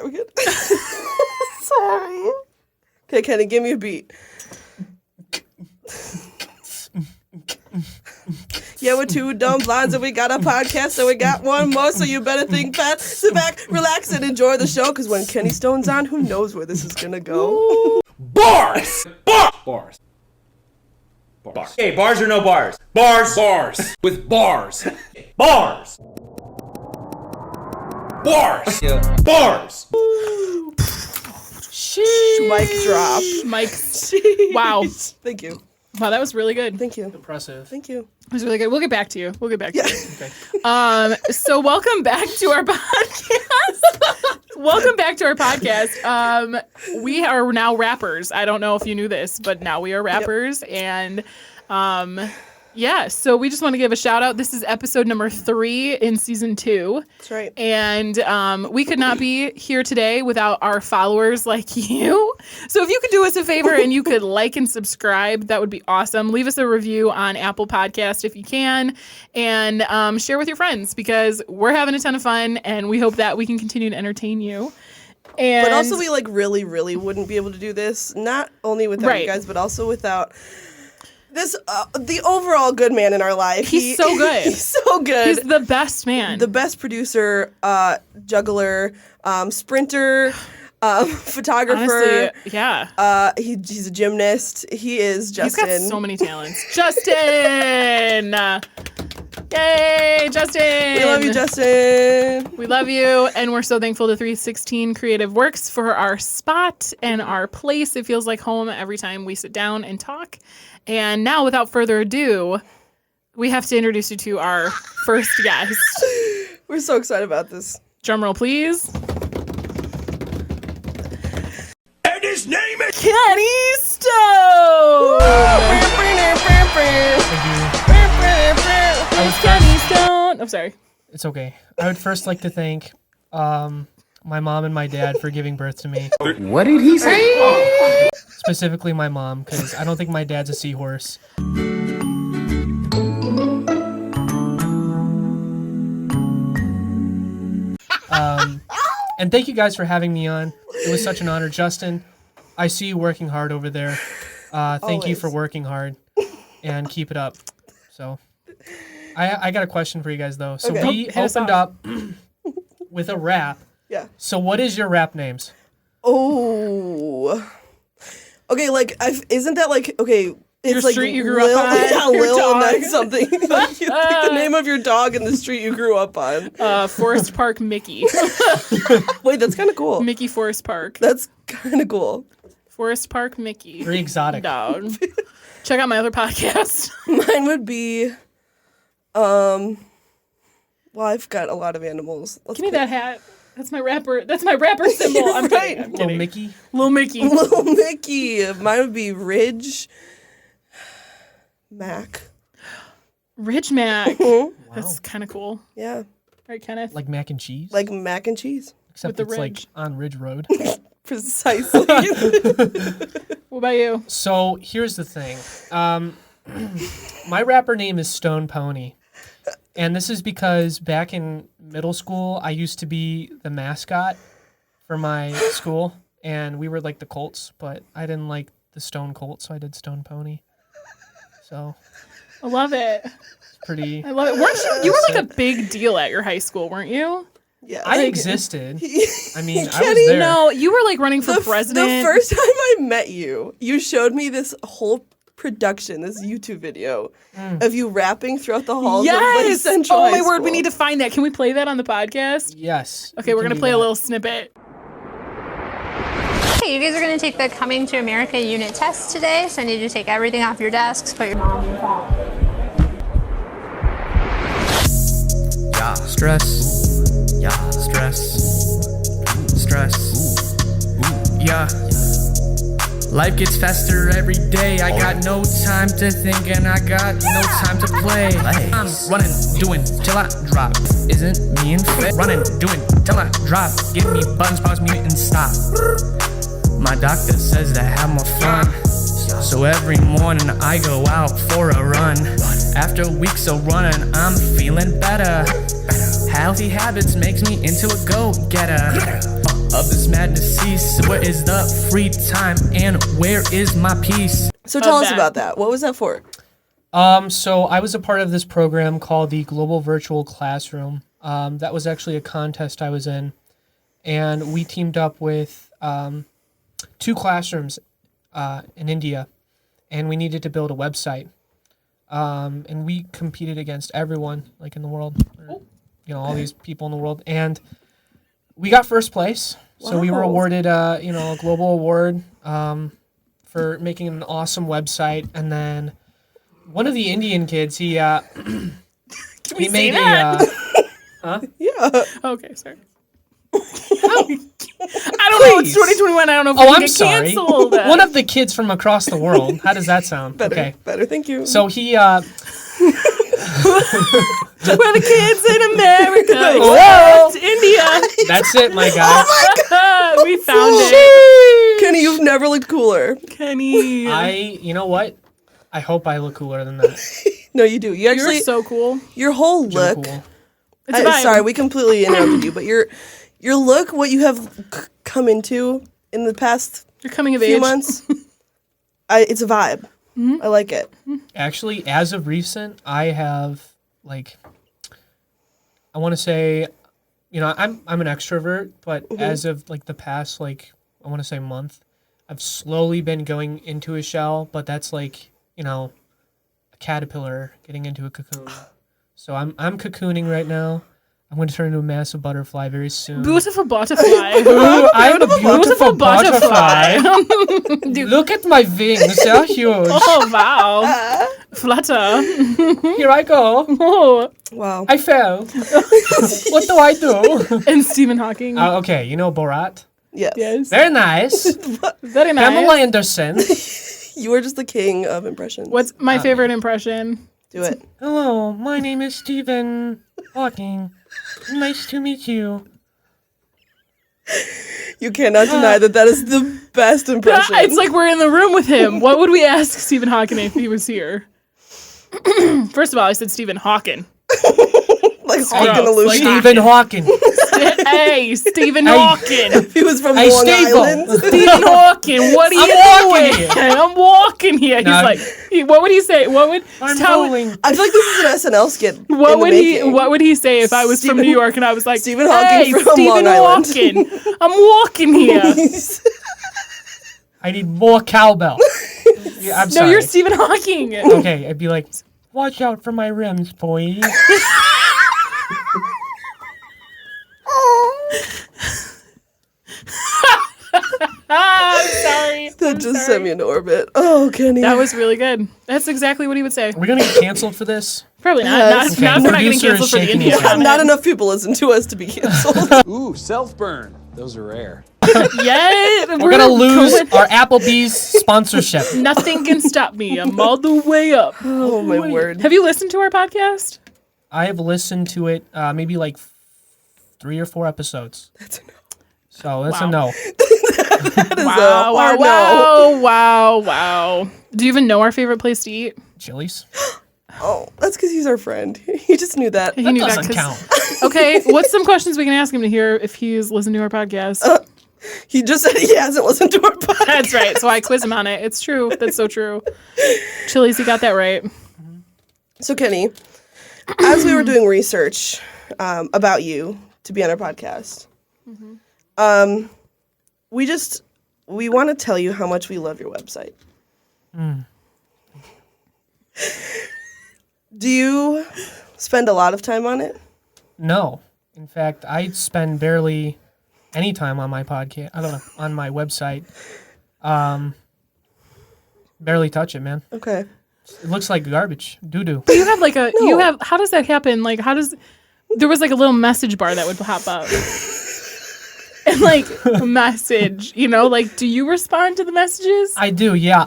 Are we good? Sorry. Okay, Kenny, give me a beat. Yeah, we're two dumb blondes and we got a podcast and we got one more, so you better think fast. Sit back, relax, and enjoy the show, because when Kenny Stone's on, who knows where this is going to go. Bars! Bars! Bars. Hey, bars or no bars? Bars! Bars! With bars! Bars! Bars! Yeah. Bars! Mic drop. Wow. Thank you. Wow, that was really good. Thank you. Impressive. Thank you. It was really good. We'll get back to you. Okay. Okay. So welcome back to our podcast. We are now rappers. I don't know if you knew this, but now we are rappers. Yep. And yeah, so we just want to give a shout out. This is episode number 3 in season 2. That's right. And we could not be here today without our followers like you. So if you could do us a favor and you could like and subscribe, that would be awesome. Leave us a review on Apple Podcast if you can, and share with your friends, because we're having a ton of fun and we hope that we can continue to entertain you. But also we really, really wouldn't be able to do this, not only without you guys, but also without this the overall good man in our life. He's so good. He's so good. He's the best man. The best producer, juggler, sprinter, photographer. Honestly, yeah. He's a gymnast. He is Justin. He's got so many talents. Justin! Yay, Justin! We love you, Justin. We love you, and we're so thankful to 316 Creative Works for our spot and our place. It feels like home every time we sit down and talk. And now, without further ado, we have to introduce you to our first guest. We're so excited about this. Drumroll, please. And his name is Kenny Stone! It's Kenny Stone. I'm sorry. It's okay. I would first like to thank my mom and my dad for giving birth to me. What did he say? Specifically my mom, because I don't think my dad's a seahorse. And thank you guys for having me on. It was such an honor. Justin, I see you working hard over there. Thank you for working hard, and keep it up. So, I got a question for you guys, though. So we opened up with a rap. Yeah. So what is your rap names? Oh. Okay, like, isn't that like, okay, it's your like street you grew up on? Yeah, Your Lil dog. and then something. Like the name of your dog in the street you grew up on. Forest Park Mickey. Wait, that's kind of cool. Mickey Forest Park. That's kind of cool. Forest Park Mickey. Very exotic. Dog. Check out my other podcast. Mine would be, well, I've got a lot of animals. Give me that hat. That's my rapper symbol. I'm Right. kidding. I'm Little kidding. Mickey? Little Mickey. Little Mickey. Mine would be Ridge Mac. Rich Mac. Wow. That's kind of cool. Yeah. Right, Kenneth? Like mac and cheese? Like mac and cheese. Except with the it's like ridge. on Ridge Road. Precisely. What about you? So here's the thing. My rapper name is Stone Pony. And this is because back in middle school, I used to be the mascot for my school. And we were like the Colts, but I didn't like the Stone Colt, so I did Stone Pony. So I love it. it's pretty... I love it. You were like a big deal at your high school, weren't you? Yeah. I existed. I mean, I was there. No, you were like running for president. The first time I met you, you showed me this whole production, this YouTube video of you rapping throughout the halls of like Central Oh High my word, we School. need to find that. Can we play that on the podcast? Yes. Okay, we're going to play a little snippet. Hey, you guys are going to take the Coming to America unit test today, so I need you to take everything off your desks, put your mom in top. Yeah, stress. Yeah, stress. Stress. Yeah. Life gets faster every day. I got no time to think and I got no time to play. I'm running, doing till I drop. Isn't me and fit. Running, doing till I drop. Give me buttons, pause, mute, and stop. My doctor says to have more fun. So every morning I go out for a run. After weeks of running, I'm feeling better. Healthy habits makes me into a go-getter. of this madness cease? Where is the free time and where is my peace? So tell us that. about that. What was that for? So I was a part of this program called the Global Virtual Classroom. That was actually a contest I was in, and we teamed up with 2 classrooms in India, and we needed to build a website. And we competed against everyone, like in the world, or, all these people in the world, and we got first place. So we were awarded, a global award for making an awesome website, and then one of the Indian kids, he made that? Yeah. Okay, sorry. I don't know. It's 2021. I don't know if we can I'm get sorry. canceled. One of the kids from across the world. How does that sound? Better. Better. Thank you. So he, We're the kids in America. Whoa. Except India. that's it, my guy. We found it. Kenny, you've never looked cooler. Kenny. You know what? I hope I look cooler than that. No, you do. You actually, You're so cool. your whole You're look. cool. It's a vibe. Sorry, we completely interrupted you, but your look, what you have come into in the past You're coming of few age. months, it's a vibe. I like it. Actually, as of recent, I have I want to say, I'm an extrovert, but as of the past I want to say month, I've slowly been going into a shell, but that's a caterpillar getting into a cocoon. So I'm cocooning right now. I'm going to turn into a massive butterfly very soon. Beautiful butterfly. Ooh, I'm a beautiful butterfly. Dude. Look at my wings. They're huge. Oh, wow. Flutter. Here I go. Oh. Wow. I fell. What do I do? And Stephen Hawking. Okay, you know Borat? Yes. Yes. Very nice. Very nice. Pamela Anderson. You are just the king of impressions. What's my favorite impression? Do it. Hello, my name is Stephen Hawking. Nice to meet you. You cannot deny that is the best impression. It's like we're in the room with him. What would we ask Stephen Hawking if he was here? First of all, I said Stephen Hawking. like Hawking gross. illusion. Stephen Hawking. Hey, Stephen Hawking. If he was from Hey, Long Steve-o. Island. Stephen Hawking, what are you walking doing? here. I'm walking here. No, What would he say? What would I'm how- rolling. I feel like this is an SNL skit. What in the would making. What would he say if I was from Stephen- New York and I was like, Stephen Hawking hey, from Stephen Long Island." Hawking, I'm walking here. I need more cowbell. Yeah, I'm No, sorry. you're Stephen Hawking. Okay, I'd be like, watch out for my rims, boy. I'm sorry. That just sent me into orbit. Oh, Kenny. That was really good. That's exactly what he would say. We're gonna get canceled for this. Probably not. Yes. Not if we're not getting Producer is canceled for the shaking India his head. comment. Not enough people listen to us to be canceled. Ooh, self-burn. Those are rare. Yeah, We're gonna lose our Applebee's sponsorship. Nothing can stop me. I'm all the way up. Oh, my word. Have you listened to our podcast? I have listened to it maybe 3 or 4 episodes. That's a no. So that's Wow. a no. Wow, hard wow. Do you even know our favorite place to eat? Chili's? Oh, that's because he's our friend. He just knew that. He knew Doesn't that 'cause- count. Okay, what's some questions we can ask him to hear if he's listened to our podcast? He just said he hasn't listened to our podcast. That's right. So I quiz him on it. It's true. That's so true. Chili's, he got that right. So, Kenny, as we were doing research about you to be on our podcast, we want to tell you how much we love your website. Do you spend a lot of time on it? No. In fact, I spend barely any time on my podcast. I don't know, on my website. Barely touch it, man. Okay. It looks like garbage. Doo-doo. You have how does that happen? There was a little message bar that would pop up. And a message, do you respond to the messages? I do, yeah.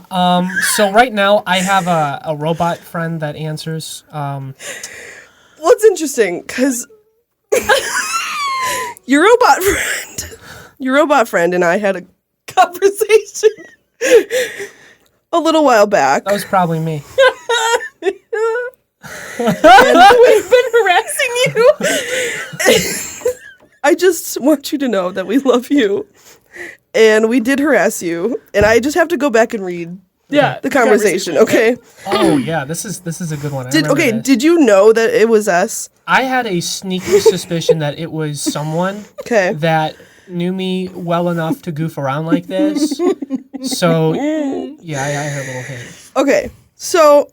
So right now I have a robot friend that answers. Well, it's interesting because your robot friend and I had a conversation a little while back. That was probably me. We've been harassing you. I just want you to know that we love you. And we did harass you. And I just have to go back and read the conversation, okay? Oh yeah, this is a good one. I remember this. Did you know that it was us? I had a sneaky suspicion that it was someone that knew me well enough to goof around like this. So yeah, I had a little hint. Okay, so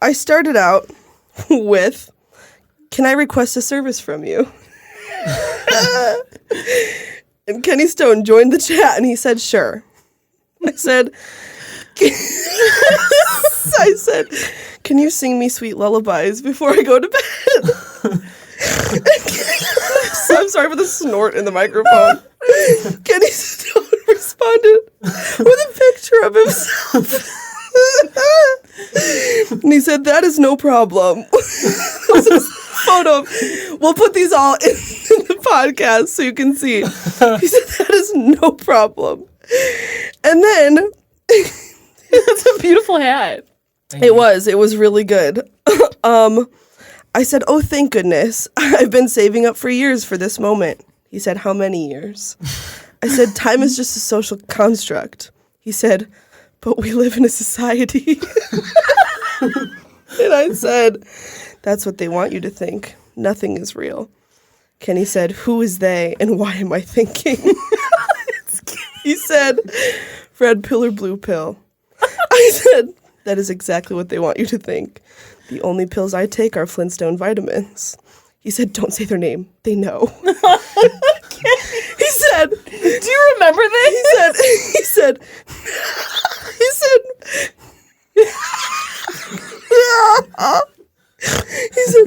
I started out with, can I request a service from you? And Kenny Stone joined the chat and he said, sure. I said, can you sing me sweet lullabies before I go to bed? I'm sorry for the snort in the microphone. Kenny Stone responded with a picture of himself. And he said, that is no problem. This is a photo. We'll put these all in the podcast so you can see. He said, that is no problem. And then That's a beautiful hat. it was really good. I said, oh, thank goodness. I've been saving up for years for this moment. He said, how many years? I said, time is just a social construct. He said, but we live in a society. And I said, that's what they want you to think. Nothing is real. Kenny said, who is they and why am I thinking? He said, red pill or blue pill. I said, that is exactly what they want you to think. The only pills I take are Flintstone vitamins. He said, don't say their name. They know. He said, Do you remember this? he said,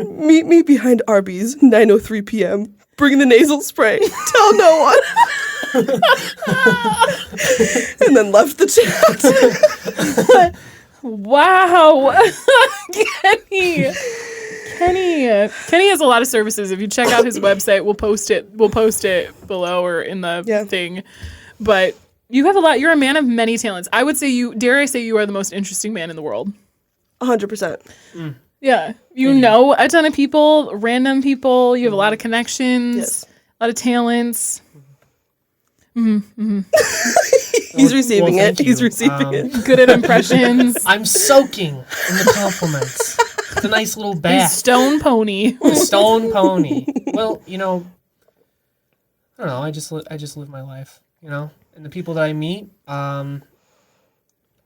meet me behind Arby's, 9:03 p.m. Bring the nasal spray. Tell no one. And then left the chat. Wow. Kenny has a lot of services. If you check out his website, we'll post it below or in the thing. But you have a lot. You're a man of many talents. I would say dare I say you are the most interesting man in the world. 100%. Yeah. You know a ton of people, random people. You have a lot of connections, a lot of talents. He's receiving it. Thank He's you. receiving it. Good at impressions. I'm soaking in the compliments. It's a nice little bath. Stone pony. Stone pony. Well, I don't know. I just live my life, and the people that I meet, I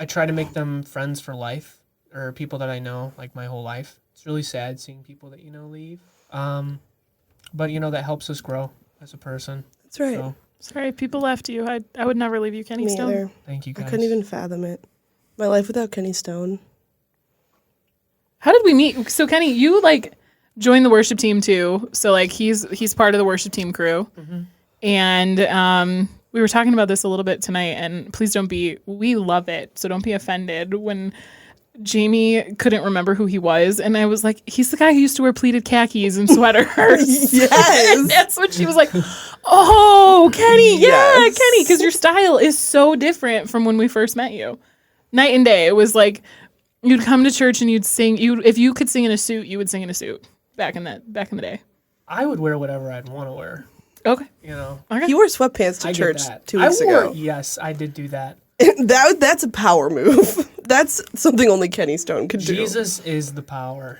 try to make them friends for life, or people that I know like my whole life. It's really sad seeing people that leave. But that helps us grow as a person. That's right. So, Sorry, people left you. I would never leave you, Kenny Me Stone. either. thank you guys. I couldn't even fathom it. My life without Kenny Stone. How did we meet? So Kenny, you joined the worship team too. So he's part of the worship team crew. Mm-hmm. And we were talking about this a little bit tonight, and please we love it. So don't be offended when Jamie couldn't remember who he was. And I was like, he's the guy who used to wear pleated khakis and sweaters. Yes. And that's when she was like, oh, Kenny. Yeah, Yes. Kenny. Because your style is so different from when we first met you. Night and day. It was like, you'd come to church and you'd sing. If you could sing in a suit, you would sing in a suit back in the day. I would wear whatever I'd want to wear. Okay. He wore sweatpants to I church get that. 2 weeks ago. Yes, I did do that. That's a power move. That's something only Kenny Stone could do. Jesus is the power,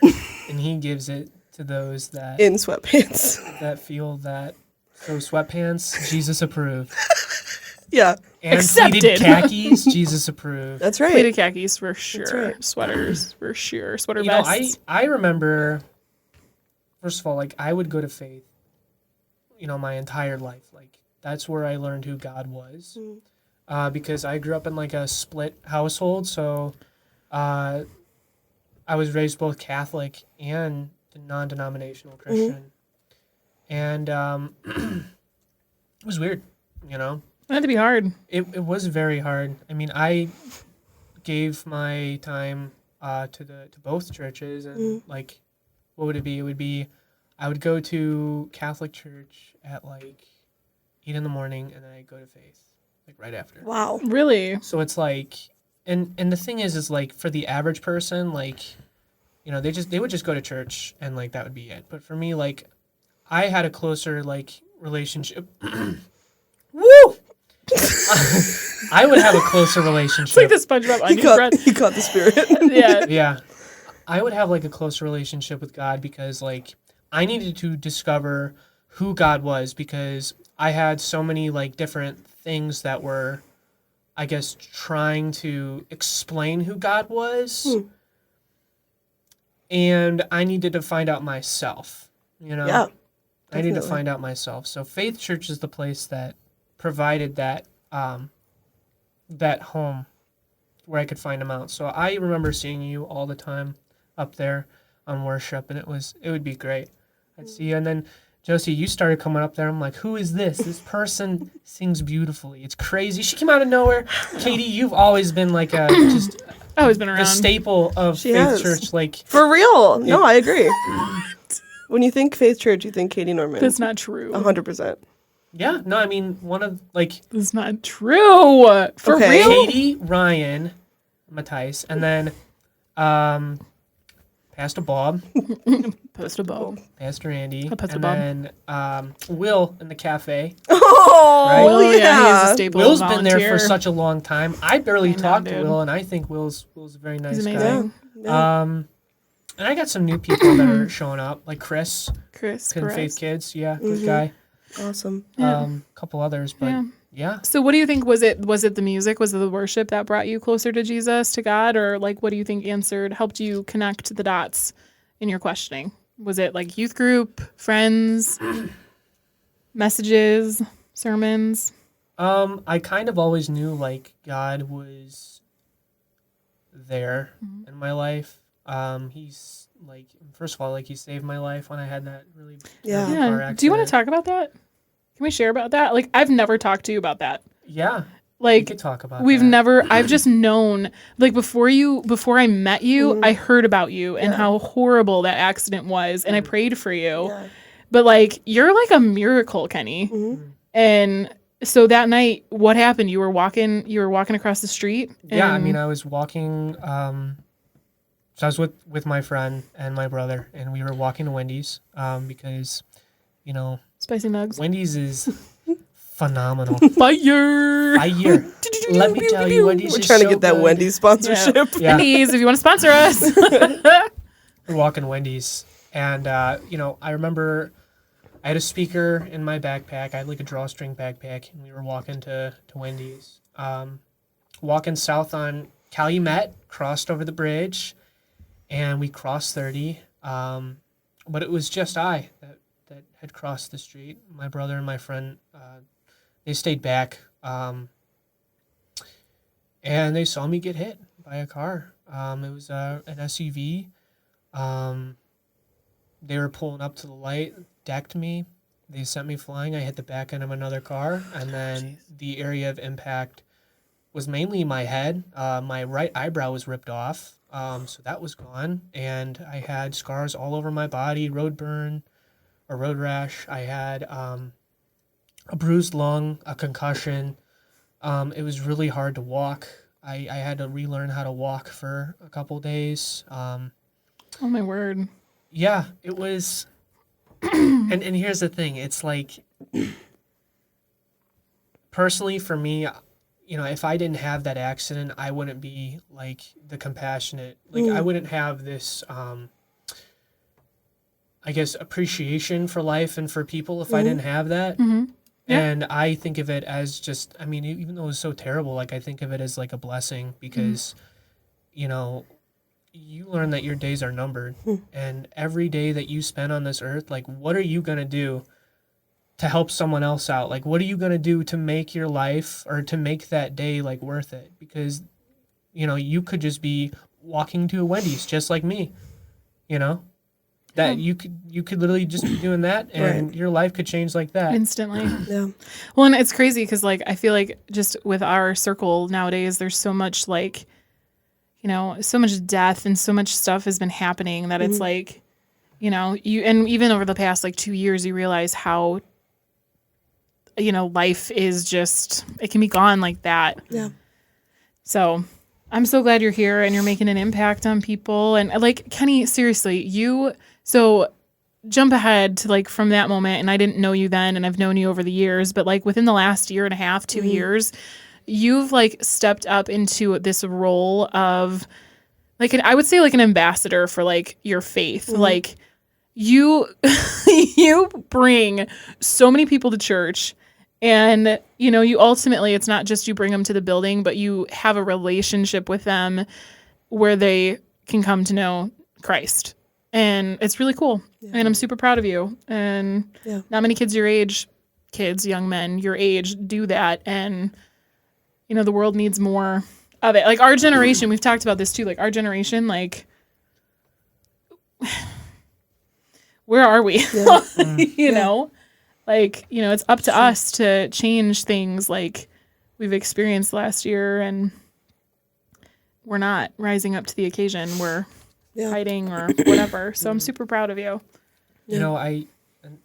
and he gives it to those that In sweatpants. that feel that. So sweatpants, Jesus approved. Yeah. And Accepted. pleated khakis, Jesus approved. That's right. Pleated khakis for sure. right. Sweaters for sure. Sweater You know, vests. I remember, first of all, I would go to faith, my entire life. That's where I learned who God was. Because I grew up in a split household, so I was raised both Catholic and non-denominational Christian. And it was weird, It had to be hard. It was very hard. I mean, I gave my time to both churches, and what would it be? It would be I would go to Catholic church at 8 in the morning, and then I'd go to faith right after. Wow. Really? So it's and the thing is for the average person, they would just go to church and that would be it. But for me, I had a closer like relationship. Woo! I would have a closer relationship. It's like the SpongeBob onion bread. He caught the spirit. Yeah. Yeah. I would have like a closer relationship with God because like I needed to discover who God was because I had so many like different things that were, I guess, trying to explain who God was. And I needed to find out myself, you know? Yeah. I need to Definitely. find out myself. So Faith Church is the place that provided that that home where I could find him out. So I remember seeing you all the time up there on worship, and it would be great. I'd see you, and then Josie, you started coming up there. I'm like, who is this? This person sings beautifully. It's crazy. She came out of nowhere. Katie, you've always been like a just Always been around. the staple of She Faith has. Church. Like For real. No, I agree. When you think Faith Church, you think Katie Norman. That's not true. 100%. yeah, no, I mean one of like That's not true. For Okay. real? Katie, Ryan, Matthijs, and then Pastor Bob, Post a bulb. Pastor Andy, Pastor and Bob. then Will in the cafe. Oh, Right? Well, yeah, yeah. he's a staple Will's volunteer. been there for such a long time. I barely I know, talked to dude. Will, and I think Will's a very nice He's guy. amazing. And I got some new people that are showing up, like Chris Chris and Perez. Faith Kids. Yeah, good guy. Awesome. Yeah. A couple others, but yeah. So what do you think, was it the music, was it the worship that brought you closer to Jesus, to God, or like what do you think helped you connect the dots in your questioning? Was it like youth group, friends, messages, sermons? I kind of always knew like God was there in my life. He's like, first of all, like he saved my life when I had that really Yeah. terrible car Yeah. accident. Do you want to talk about that? Can we share about that? Like I've never talked to you about that. Yeah, we Like could talk about we've that. never, I've just known, like before I met you, I heard about you and how horrible that accident was, and I prayed for you. Yeah. But like you're like a miracle, Kenny. And so that night, what happened? You were walking across the street. Yeah, I and- mean, I was walking. So I was with my friend and my brother, and we were walking to Wendy's because, you know, Spicy nugs. Wendy's is phenomenal. Fire. Let me tell you, Wendy's We're is trying to so get that good. Wendy's sponsorship. Yeah, Wendy's, if you want to sponsor us. we're walking to Wendy's, and you know, I remember I had a speaker in my backpack. I had like a drawstring backpack, and we were walking to Wendy's. Walking south on Calumet, crossed over the bridge, and we crossed 30. But it was just I that had crossed the street. My brother and my friend, they stayed back, and they saw me get hit by a car. It was an SUV. They were pulling up to the light, decked me. They sent me flying. I hit the back end of another car, and then the area of impact was mainly my head. My right eyebrow was ripped off, so that was gone, and I had scars all over my body, road burn, a road rash. I had a bruised lung, a concussion. It was really hard to walk. I had to relearn how to walk for a couple days. Oh my word. Yeah, it was. And here's the thing. It's like, personally for me, you know, if I didn't have that accident, I wouldn't be like the compassionate, like I wouldn't have this, I guess, appreciation for life and for people if I didn't have that. Yeah. And I think of it as just, I mean, even though it was so terrible, like I think of it as like a blessing because, you know, you learn that your days are numbered, and every day that you spend on this earth, like, what are you going to do to help someone else out? Like, what are you going to do to make your life or to make that day like worth it? Because, you know, you could just be walking to a Wendy's just like me, you know, that you could literally just be doing that and your life could change like that. Instantly. Yeah. Well, and it's crazy because, like, I feel like just with our circle nowadays, there's so much, like, you know, so much death and so much stuff has been happening that it's like, you know, and even over the past, like, 2 years, you realize how, you know, life is just, it can be gone like that. Yeah. So I'm so glad you're here and you're making an impact on people. And, like, Kenny, seriously, so jump ahead to like from that moment, and I didn't know you then, and I've known you over the years, but like within the last year and a half, 2 years, you've like stepped up into this role of like I would say like an ambassador for like your faith. Like you you bring so many people to church, and you know, you ultimately, it's not just you bring them to the building, but you have a relationship with them where they can come to know Christ. And it's really cool. And I'm super proud of you. And not many kids your age, young men your age do that. And, you know, the world needs more of it. Like our generation, we've talked about this too. Like our generation, like, where are we? You know, like, you know, it's up to us to change things like we've experienced last year, and we're not rising up to the occasion. We're hiding or whatever. So I'm super proud of you. You know,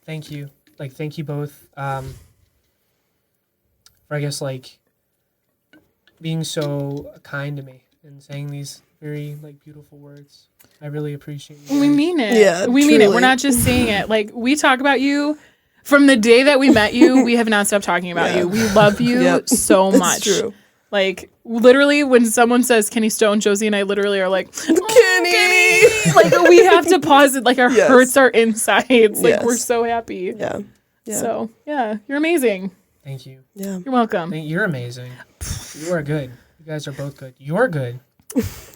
thank you. Like, thank you both for, I guess, like, being so kind to me and saying these very, like, beautiful words. I really appreciate it. We mean it. Yeah, we mean it. truly. We're not just saying it. Like, we talk about you from the day that we met you. We have not stopped talking about you. We love you so much. It's true. Like, literally, when someone says Kenny Stone, Josie and I literally are like, Kenny! Like, we have to pause it. Like, our hearts are insides. Like, we're so happy. Yeah. So, yeah, you're amazing. Thank you. Yeah. You're welcome. You're amazing. You are good. You guys are both good. You're good.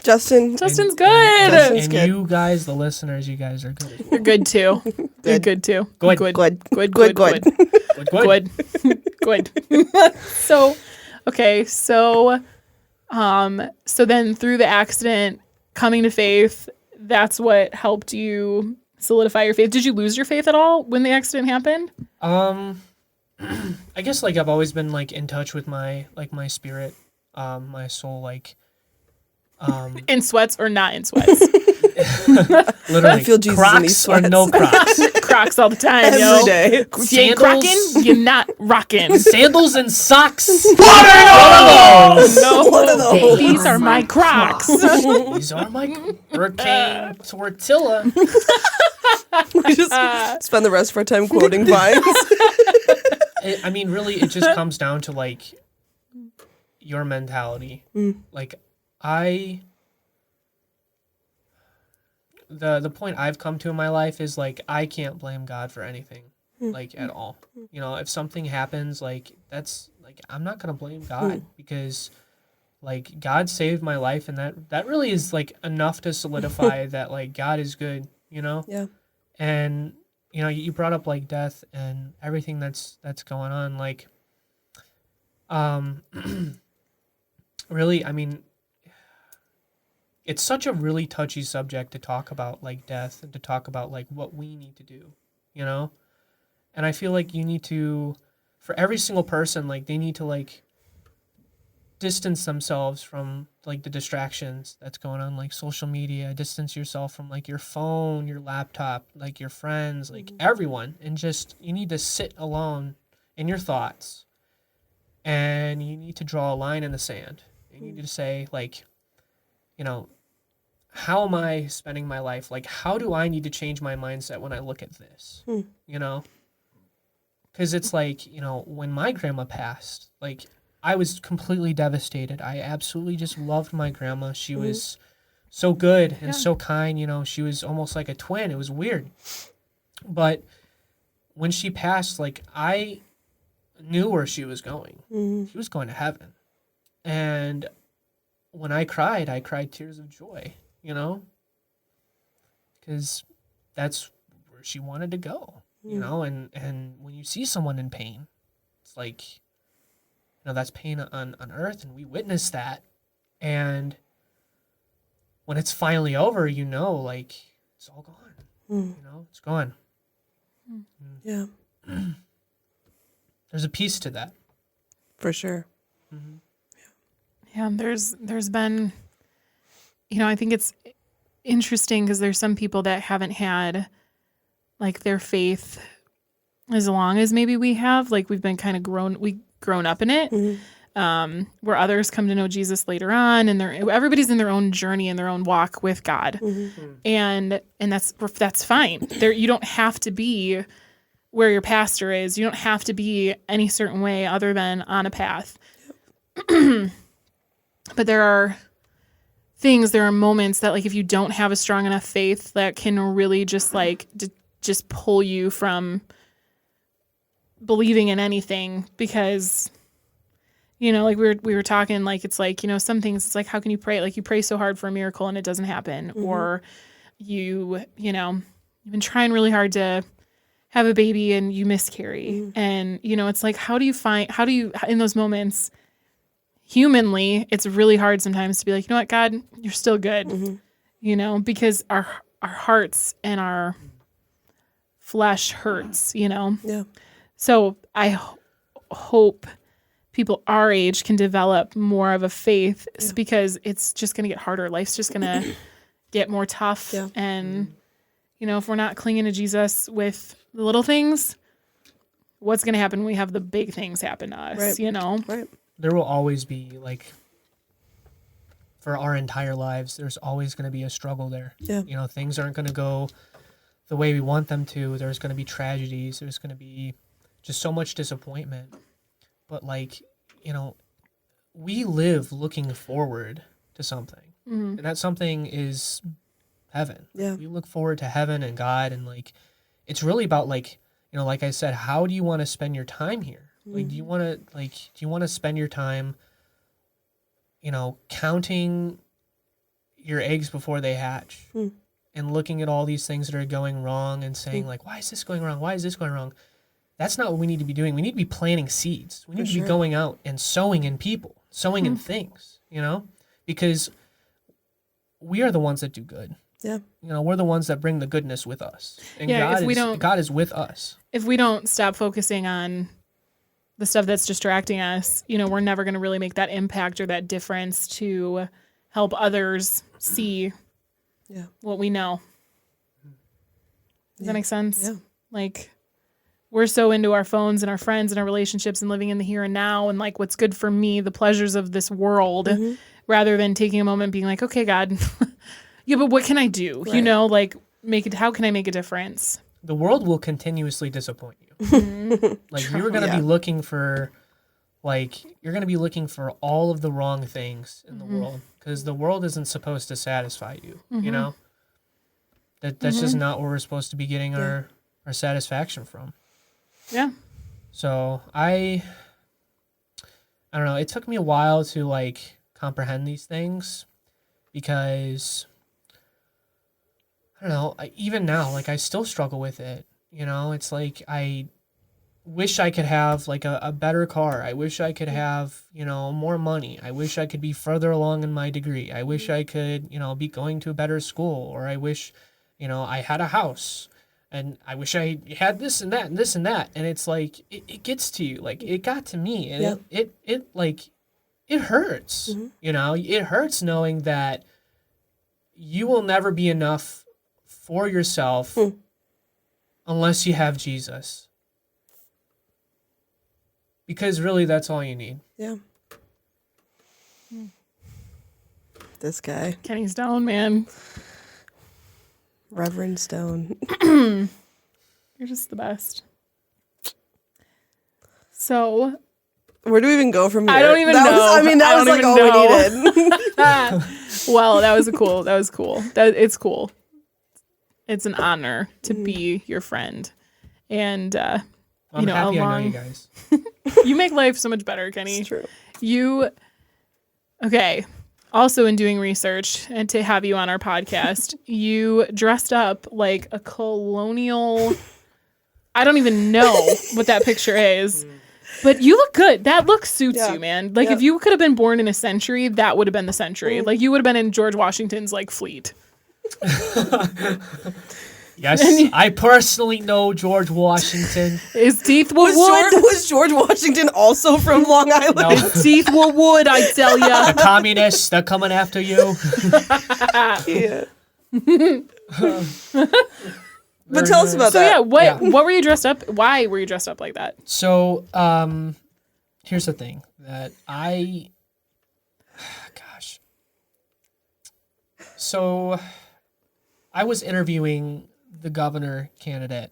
Justin's good. And you guys, the listeners, you guys are good. You're good too. You're good too. Good. Good. Good. Good. Good. Good. Good. Good. Good. So, okay. So then through the accident, coming to faith, that's what helped you solidify your faith. Did you lose your faith at all when the accident happened? I guess like I've always been like in touch with my spirit, my soul, like In sweats or not in sweats? literally I feel Jesus in these Crocs or sweats. no Crocs. Crocs all the time, Every yo. day. If you ain't Sandals. crocking, you're not rocking. Sandals and socks. No, One of those. these are my Crocs. These are my Hurricane Tortilla. We just spend the rest of our time quoting vines. I mean, really, it just comes down to like your mentality. Like the point I've come to in my life is like I can't blame God for anything, like at all. You know, if something happens, like that's like I'm not gonna blame God because like God saved my life, and that really is like enough to solidify that like God is good. You know. Yeah. And you know, you brought up like death and everything that's going on. Like, really, I mean, it's such a really touchy subject to talk about, like death, and to talk about like what we need to do, you know. And I feel like you need to, for every single person, like they need to like distance themselves from like the distractions that's going on, like social media, distance yourself from like your phone, your laptop, like your friends, like everyone, and just you need to sit alone in your thoughts, and you need to draw a line in the sand. You need to say like, you know, how am I spending my life? Like, how do I need to change my mindset when I look at this? You know, because it's like, you know, when my grandma passed, like I was completely devastated. I absolutely just loved my grandma. She was so good and so kind. You know, she was almost like a twin. It was weird. But when she passed, like, I knew where she was going. She was going to heaven. And when I cried tears of joy, you know, because that's where she wanted to go, you know, and when you see someone in pain, it's like, you know, that's pain on earth, and we witness that. And when it's finally over, you know, like, it's all gone. You know, it's gone. Yeah. There's a piece to that. For sure. Yeah, there's been, you know, I think it's interesting because there's some people that haven't had like their faith as long as maybe we have. Like we've been kind of grown up in it. where others come to know Jesus later on, and everybody's in their own journey and their own walk with God, and that's fine. You don't have to be where your pastor is. You don't have to be any certain way other than on a path. But there are moments that, like, if you don't have a strong enough faith, that can really just like just pull you from believing in anything, because, like we were talking, like, it's like, some things, it's like, how can you pray? Like, you pray so hard for a miracle and it doesn't happen, or you've been trying really hard to have a baby and you miscarry, and it's like, how do you in those moments, humanly, it's really hard sometimes to be like, you know what, God, you're still good, because our hearts and our flesh hurts, Yeah. So I hope people our age can develop more of a faith, because it's just going to get harder. Life's just going to get more tough. Yeah. And, if we're not clinging to Jesus with the little things, what's going to happen when we have the big things happen to us, Right. There will always be, like, for our entire lives, there's always going to be a struggle there. Yeah. Things aren't going to go the way we want them to. There's going to be tragedies. There's going to be just so much disappointment. But, like, we live looking forward to something. And that something is heaven. Yeah. We look forward to heaven and God, and, like, it's really about, like, like I said, how do you want to spend your time here? Like, do you want to spend your time, counting your eggs before they hatch, and looking at all these things that are going wrong and saying, like, why is this going wrong? Why is this going wrong? That's not what we need to be doing. We need to be planting seeds. We need to be going out and sowing in people, sowing in things, because we are the ones that do good. Yeah. We're the ones that bring the goodness with us. And Yeah, God is with us. If we don't stop focusing on the stuff that's distracting us, we're never going to really make that impact or that difference to help others see what we know. Does that make sense? Yeah. Like, we're so into our phones and our friends and our relationships and living in the here and now and, like, what's good for me, the pleasures of this world, rather than taking a moment and being like, okay, God, yeah, but what can I do? Right. Like, how can I make a difference? The world will continuously disappoint you. Like, you're going to be looking for, you're going to be looking for all of the wrong things in the world, because the world isn't supposed to satisfy you, That's just not where we're supposed to be getting our satisfaction from. Yeah. So I don't know. It took me a while to, like, comprehend these things, because I don't know, even now, like, I still struggle with it. It's like, I wish I could have, like, a better car. I wish I could have, more money. I wish I could be further along in my degree. I wish I could, be going to a better school, or I wish, I had a house, and I wish I had this and that and this and that. And it's like, it gets to you. Like, it got to me, and it hurts. It hurts knowing that you will never be enough for yourself unless you have Jesus. Because really, that's all you need. Yeah. This guy. Kenny Stone, man. Reverend Stone. You're just the best. So, where do we even go from here? I don't even that know. That was like all we needed. Well, that was cool. It's cool. It's an honor to be your friend. And, I'm happy I know you guys. You make life so much better, Kenny. It's true. Okay. Also, in doing research and to have you on our podcast, you dressed up like a colonial. I don't even know what that picture is, but you look good. That look suits you, man. Like, if you could have been born in a century, that would have been the century. Like, you would have been in George Washington's, like, fleet. Yes, I personally know George Washington. His teeth were wood. Was George Washington also from Long Island? No. His teeth were wood, I tell ya. The communists, they're coming after you. Yeah. But tell us about that. So what were you dressed up? Why were you dressed up like that? So, here's the thing that gosh. So I was interviewing the governor candidate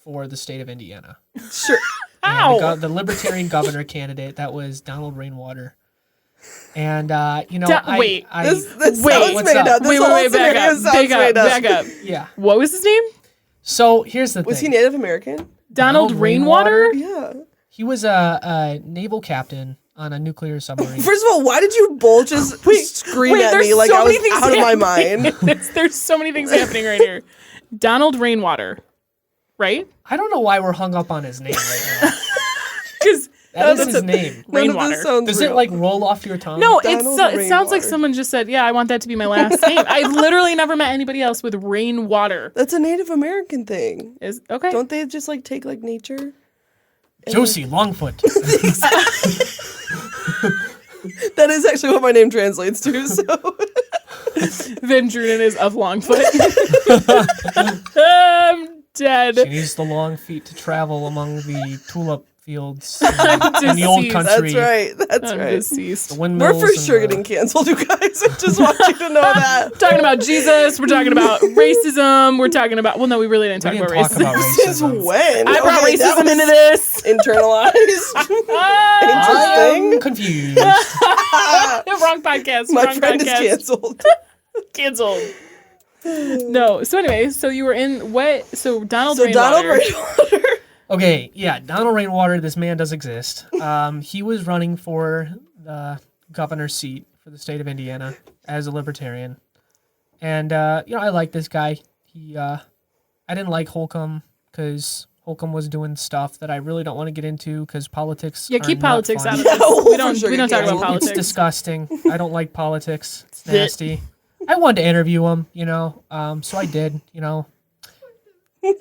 for the state of Indiana. Sure. And the libertarian governor candidate, that was Donald Rainwater. And, you know, wait. This sounds what's made up? up. This whole scenario sounds made up. back up. Yeah. What was his name? So here's the Was he thing. Native American? Donald Rainwater? Yeah. He was a naval captain on a nuclear submarine. First of all, why did you both just scream at there's me like so I many was things out of my happening. mind? There's so many things happening right here. Donald Rainwater, right? I don't know why we're hung up on his name right now. Because That is his name. None of Rainwater. this sounds Does real. it like roll off your tongue? No, Donald it sounds like Rainwater. someone just said, "Yeah, I want that to be my last name." I've literally never met anybody else with Rainwater. That's a Native American thing. Is okay. Don't they just like take like nature? Josie Longfoot. That is actually what my name translates to. So Van Drunen is of Longfoot. I'm dead. She needs the long feet to travel among the tulip fields in the old Deceased. country. that's right. That's I'm right. deceased. The We're windmills for and sure the- getting canceled, you guys. I just want you to know that. Talking about Jesus. We're talking about racism. We're talking about. Well, no, we really didn't We talk didn't about talk racism. about Since racism. when? I brought Okay, that racism was into this. internalized. I Interesting. am confused. Wrong podcast. My wrong friend is podcast. canceled. Canceled. No. So anyway, so you were in what? So Donald So Rainwater. Donald Rainwater. Okay, yeah, Donald Rainwater, this man does exist. He was running for the governor's seat for the state of Indiana as a libertarian. And, you know, I like this guy. I didn't like Holcomb because Holcomb was doing stuff that I really don't want to get into because politics Yeah, keep are not politics fun. out of this. we'll We don't. for sure We don't get talk about canceled. politics. It's disgusting. I don't like politics. It's nasty. I wanted to interview him, you know, so I did, you know.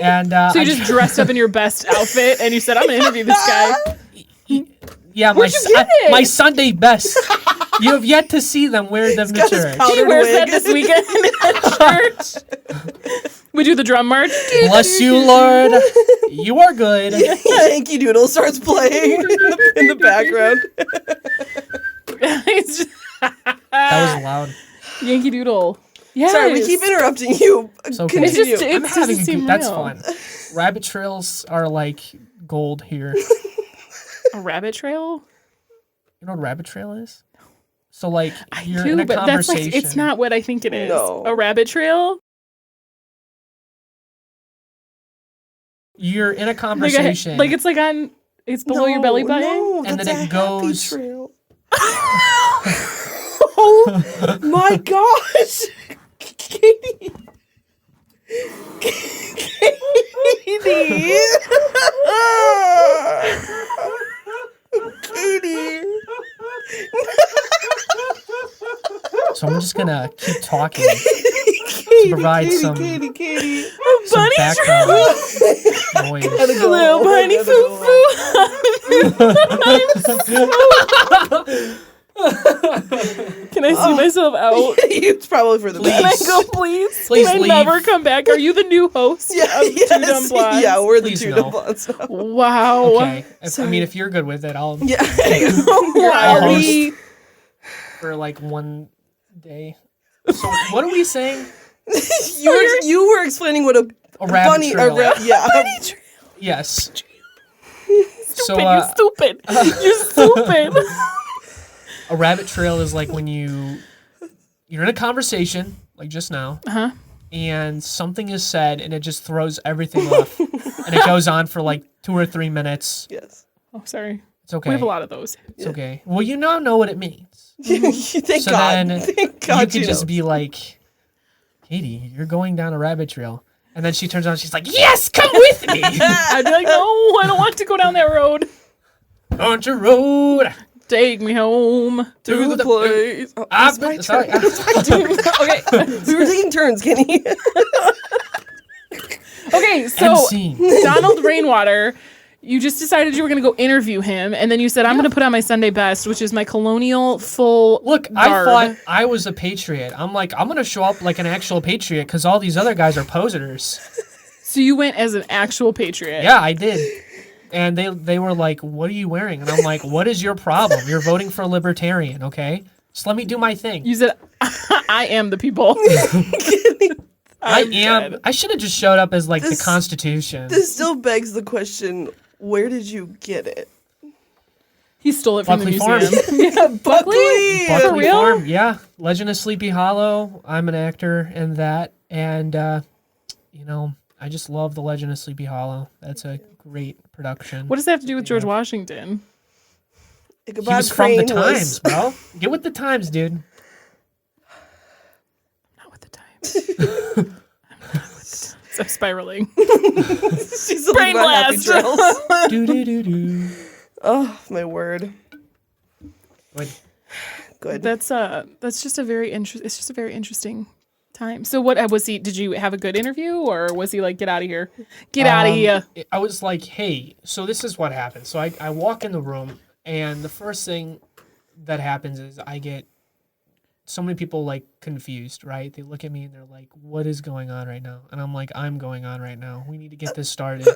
And So I you just dressed up in your best outfit and you said, "I'm gonna interview this guy." yeah, Where'd you get it? my Sunday best. You have yet to see them wear them to got his church. He powdered wears wig. that this weekend at church. We do the drum march. Bless you, Lord. You are good. Yankee Doodle starts playing in the background. It's just- That was loud. Yankee Doodle. Yes. Sorry, we keep interrupting you. It's okay. It's Continue. just it I'm doesn't having a seem good, that's real. fun. Rabbit trails are like gold here. A rabbit trail. You know what a rabbit trail is? So like you're Do, in a but that's conversation. like it's not what I think it is. No. A rabbit trail. You're in a Like, conversation. like it's like on. It's below your belly button. No, And that's then it a happy goes- trail. Oh my gosh, Katie. Katie. Katie. So I'm just gonna keep talking to provide some Katie. some background noise. Little bunny foo foo. Can I see myself out? It's probably for the Can I best. go, please? Please Can I leave. never come back? Are you the new host Yeah, of Two Dumb Blondes? yeah, we're the Please two no. dumb blondes now. Wow. Okay. I mean, if you're good with it, I'll Yeah, Wow. I'll we, for like one day. So what are we saying? you were explaining what a A rabbit bunny, trail. yeah, Yes. So Stupid, you're stupid. You're stupid. a rabbit trail is like when you're in a conversation, like just now, and something is said and it just throws everything off, and it goes on for like 2 or 3 minutes. yes. Oh, sorry. It's okay. We have a lot of those. It's okay. Well, you now know what it means. Thank So God. then Thank God you could just know. be like, Katie, you're going down a rabbit trail. And then she turns around and she's like, yes, come with me. I'd be like, no, I don't want to go down that road. On your road. Take me home. to the place. Oh, I've it's my been, sorry. turn. Okay. We were taking turns, Kenny. Okay, so End scene. Donald Rainwater, you just decided you were going to go interview him, and then you said, I'm going to put on my Sunday best, which is my colonial full Look, I garb. thought I was a patriot. I'm like, I'm going to show up like an actual patriot because all these other guys are posers. So you went as an actual patriot. Yeah, I did. And they were like, "What are you wearing?" And I'm like, "What is your problem? You're voting for libertarian, okay? Just let me do my thing." You said, I am the people. I should have just showed up as like the Constitution. This still begs the question: where did you get it? He stole it from Buckley the museum. Farm. Yeah, Buckley? For Buckley real? Farm, yeah. Legend of Sleepy Hollow. I'm an actor in that, and I just love the Legend of Sleepy Hollow. That's a great production. What does that have to do with George Washington? He was from the times, bro. Get with the times, dude. Not with the times. I'm spiraling. She's Brain blast. Do. Oh my word. Good. That's just a very It's just a very interesting time. So what was he? Did you have a good interview, or was he like, get out of here, get out of here? I was like, hey, so this is what happened. So I walk in the room, and the first thing that happens is I get so many people like confused, right? They look at me and they're like, what is going on right now? And I'm like, I'm going on right now. We need to get this started.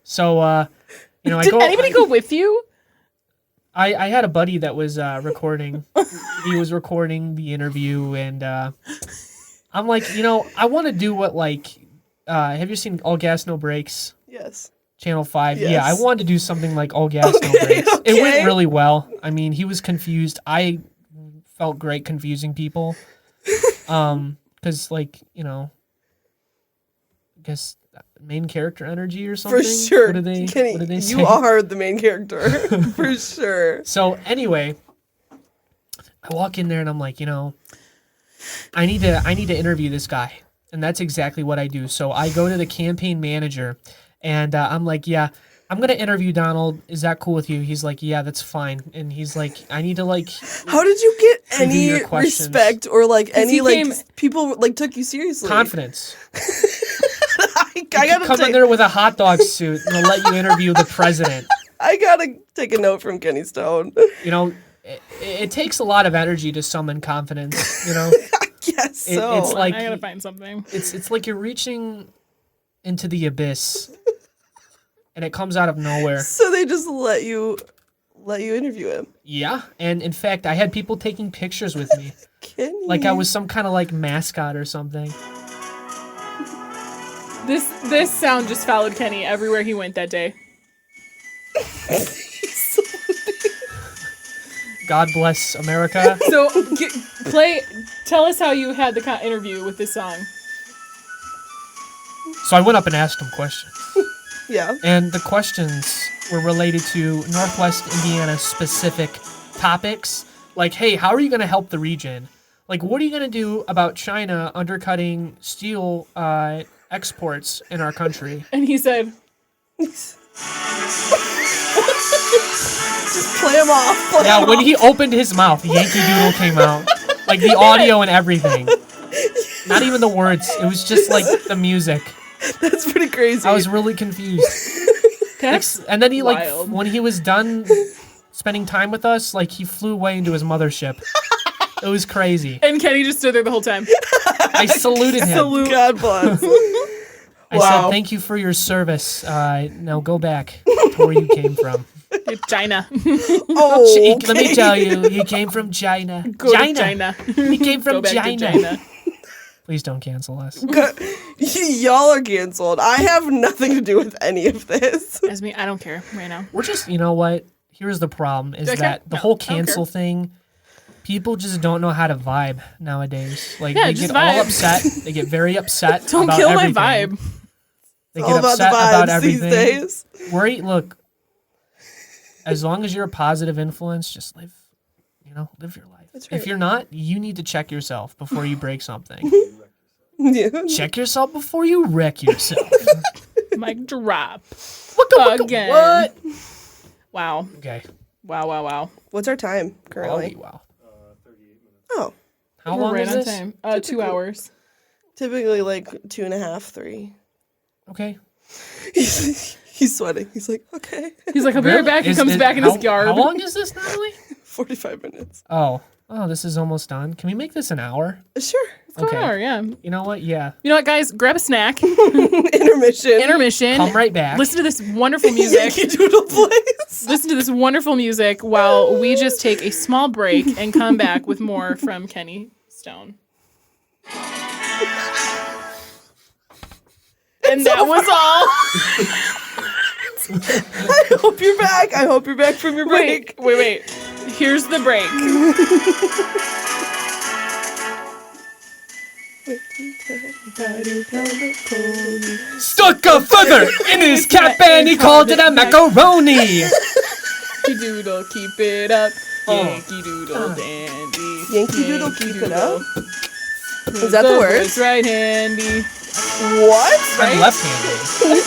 So, Did anybody go with you? I had a buddy that was recording. He was recording the interview, and I'm like, I want to do what have you seen All Gas No Brakes? Yes. Channel 5. Yes. Yeah, I wanted to do something like All Gas No Brakes. Okay. It went really well. I mean, he was confused. I felt great confusing people. Because I guess main character energy or something. For sure. What do they say? You are the main character. For sure. So anyway, I walk in there and I'm like, I need to interview this guy. And that's exactly what I do. So I go to the campaign manager and I'm like, yeah, I'm going to interview Donald. Is that cool with you? He's like, yeah, that's fine. And he's like, I need to How did you get review any your questions. respect or any he came- people took you seriously? confidence. I I gotta come in take, there with a hot dog suit and they'll let you interview the president. I gotta take a note from Kenny Stone. It takes a lot of energy to summon confidence, I guess so. It's like I gotta find something. it's like you're reaching into the abyss and it comes out of nowhere. So they just let you interview him. Yeah, and in fact, I had people taking pictures with me, Kenny. like I was some kind of mascot or something. This sound just followed Kenny everywhere he went that day. God bless America. So tell us how you had the interview with this song. So I went up and asked him questions, Yeah. and the questions were related to Northwest Indiana specific topics, like, hey, how are you going to help the region? Like, what are you going to do about China undercutting steel exports in our country? And he said, Just play him off. Yeah, when he opened his mouth, Yankee Doodle came out. Like the audio and everything. Not even the words. It was just like the music. That's pretty crazy. I was really confused. And then he wild. when he was done spending time with us, he flew away into his mothership. It was crazy. and Kenny just stood there the whole time. I saluted him. God bless. I said, thank you for your service. Now go back to where you came from. China. Oh, Let me tell you, he came from China. Go to China. He came Go from back to China. China. Please don't cancel us. y'all are canceled. I have nothing to do with any of this. As me, I don't care right now. We're just, you know what? Here's the problem: is Okay. that the No, whole I don't cancel care. thing. People just don't know how to vibe nowadays. They just get vibe. all upset. They get very upset. Don't about kill everything. my vibe. They All get about the upset about vibes these everything. days. Look, as long as you're a positive influence, just live your life. That's right. If you're not, you need to check yourself before you break something. Yeah. Check yourself before you wreck yourself. Mic drop. Again. What? Wow. Okay. Wow. What's our time currently? Wow. Oh, How We're long right is on this? time. 2 hours. typically 2.5, 3. Okay. He's sweating. He's like, okay, He's like, I'll be right back. He comes back in his yard. How long is this, Natalie? 45 minutes. Oh, Oh, this is almost done. Can we make this an hour? Sure. Okay. Yeah. You know what? Yeah. You know what, guys? Grab a snack. Intermission. Come right back. Listen to this wonderful music. Yankee Doodle plays. Listen to this wonderful music while we just take a small break and come back with more from Kenny Stone. And that was all. I hope you're back. I hope you're back from your break. Wait. Here's the break. Stuck a feather in his cap and he called it a macaroni. Yankee Doodle, keep it up. Yankee Doodle, dandy. Yankee Doodle, keep it up. Is that the word? It's right handy. What? I'm left-handed.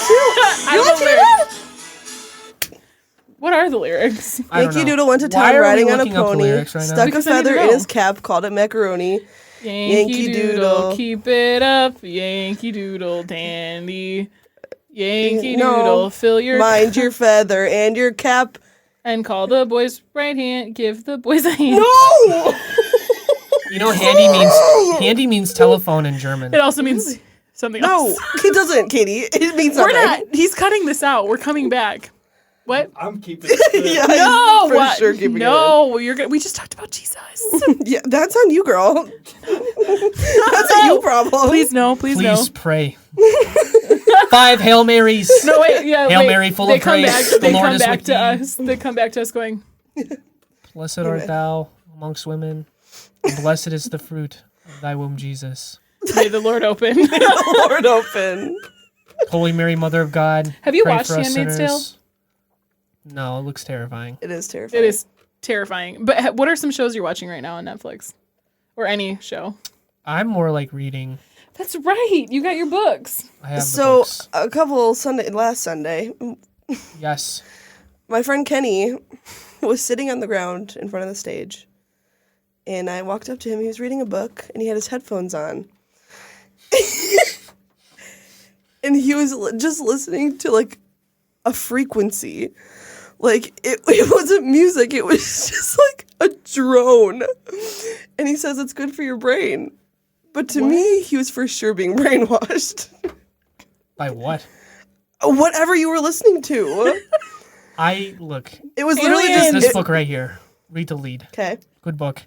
I don't know. What are the lyrics? I don't Yankee know. Doodle went to Why town are we riding on a looking up the pony, lyrics right now? stuck Because a I need to feather in know. his cap, called it macaroni. Yankee Doodle, keep it up. Yankee Doodle, dandy. Yankee No. Doodle, fill your Mind your feather and your cap. and call the boys right hand. Give the boys a hand. No! You know, handy means telephone in German. It also means something No, else. it doesn't, Katie. It means We're nothing. not. He's cutting this out. We're coming back. What? I'm keeping it. Yeah, No, for what? sure keeping No, you're good. We just talked about Jesus. it. Yeah, that's on you, girl. That's a you problem. Please no. Please, Please no. pray. 5 Hail Marys. No, wait. Yeah. Hail wait. Mary, full They of come grace, back. the They Lord come is back with to thee. us. They come back to us going. Blessed art thou amongst women, and blessed is the fruit of thy womb, Jesus. May the Lord open. Lord open. Holy Mary, Mother of God. Have you pray watched for us Handmaid's Tale? sinners. No, it looks terrifying. It is terrifying. It is terrifying. But what are some shows you're watching right now on Netflix, or any show? I'm more like reading. That's right. You got your books. I have the So books. last Sunday, Yes. my friend Kenny was sitting on the ground in front of the stage, and I walked up to him. He was reading a book, and he had his headphones on, and he was just listening to like a frequency. Like it wasn't music. It was just like a drone, and he says it's good for your brain. But to me, he was for sure being brainwashed. By what? Whatever you were listening to. Look. It was literally Aliens. just This book right here. Read the lead. Okay. Good book.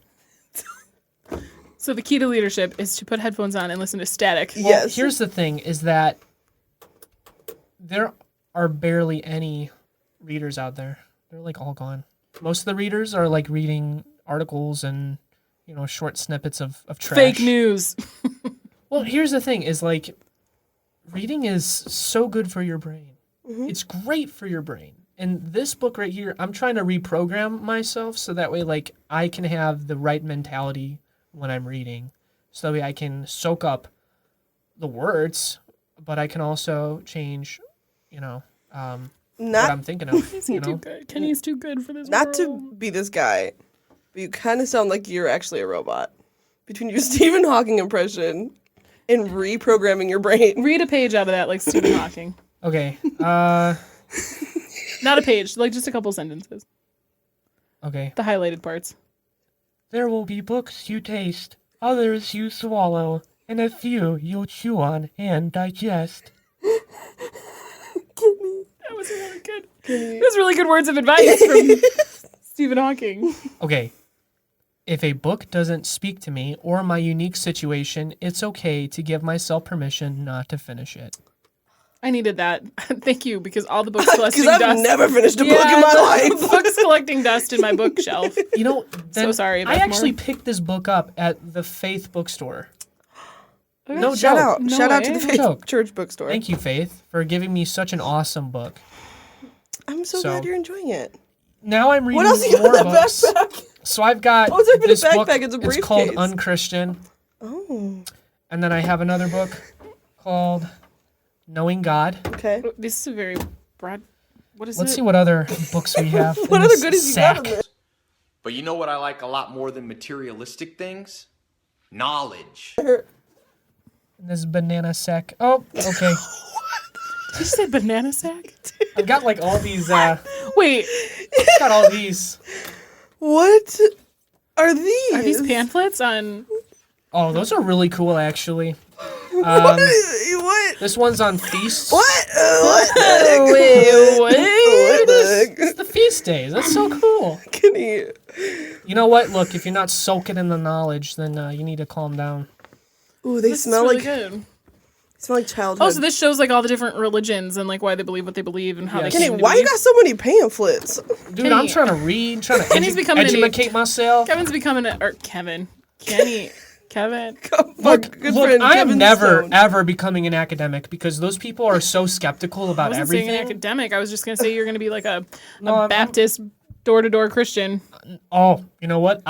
So the key to leadership is to put headphones on and listen to static. Yes. Here's the thing is that there are barely any readers out there. They're like all gone. Most of the readers are like reading articles and, short snippets of trash. Fake news. Well, here's the thing is like reading is so good for your brain. Mm-hmm. It's great for your brain. And this book right here, I'm trying to reprogram myself so that way like I can have the right mentality when I'm reading. So that way I can soak up the words, but I can also change, what I'm thinking of. Is he too good? Kenny's too good for this Not world. to be this guy, but you kind of sound like you're actually a robot. Between your Stephen Hawking impression and reprogramming your brain. Read a page out of that like Stephen Hawking. Okay. Not a page, like just a couple sentences. Okay. The highlighted parts. There will be books you taste, others you swallow, and a few you'll chew on and digest. That was really good. That was really good words of advice from Stephen Hawking. Okay. If a book doesn't speak to me or my unique situation, it's okay to give myself permission not to finish it. I needed that. Thank you, because all the books collecting Because I've dust. never finished a book in my life. Books collecting dust in my bookshelf. Then sorry, I Beth actually Moore. picked this book up at the Faith bookstore. No Shout joke. out. No Shout out to way. the No Faith joke. Church bookstore. Thank you, Faith, for giving me such an awesome book. I'm so So- glad you're enjoying it. Now I'm reading What else you got more in that books. backpack? So I've got Oh, it's not even a this book. backpack, it's a It's called briefcase. Unchristian. Oh, And then I have another book called Knowing God. okay. This is a very broad. What is Let's it? see what other books we have. What in other this goodies you got in sack. there? But you know what I like a lot more than materialistic things? Knowledge. This banana sack. Oh, okay. Did you say banana sack? I've got like all these. Wait, Got all these. What? are these? Are these pamphlets on? Oh, those are really cool, actually. What? This one's on feasts. What? Wait, what? It's the feast days. That's so cool. Kenny. You know what? Look, if you're not soaking in the knowledge, then you need to calm down. Ooh, they This smell is really like good. smell like childhood. Oh, so this shows like all the different religions and like why they believe what they believe and how Yes. they Kenny, came to why you believe. got so many pamphlets? Dude, Kenny- I'm trying to read, trying to Kenny's becoming an educate myself. Kevin's becoming a or Kevin. Kenny. Kevin. Look, Look, I am never, ever becoming an academic because those people are so skeptical I about wasn't everything. saying an academic. I was just gonna say you're gonna be like a I'm- Baptist door-to-door Christian. Oh, you know what?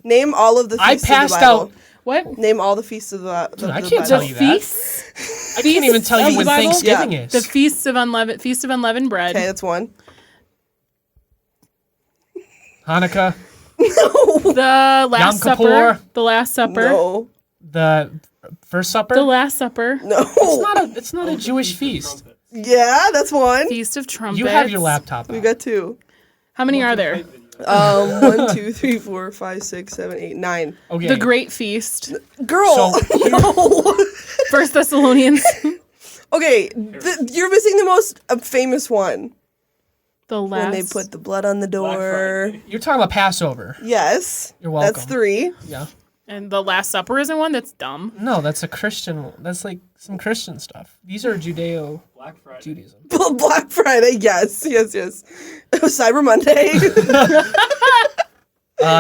Name all of the I feasts passed of the Bible. out. What? Name all the feasts of the Dude, I the can't Bible. tell you that. Feasts? I can't even tell of you the when Bible? Thanksgiving Yeah. is. The Feast of Unleavened Bread. Okay, that's one. Hanukkah, The Last Yom Supper. Kippur. The Last Supper. No. the First Supper. The Last Supper. No. It's not a Jewish feast. Yeah, that's one. Feast of Trumpets. You have your laptop. We out. got two. How many are there? 1, 2, 3, 4, 5, 6, 7, 8, 9. Okay. The Great Feast. Girl. So No. First Thessalonians. Okay, you're missing the most famous one. The last. When they put the blood on the door. you're talking about Passover. Yes. You're welcome. That's 3. Yeah. And the Last Supper isn't one. That's dumb. No, that's a Christian. That's like some Christian stuff. These are Judeo Judaism. Black Friday. Yes. Cyber Monday.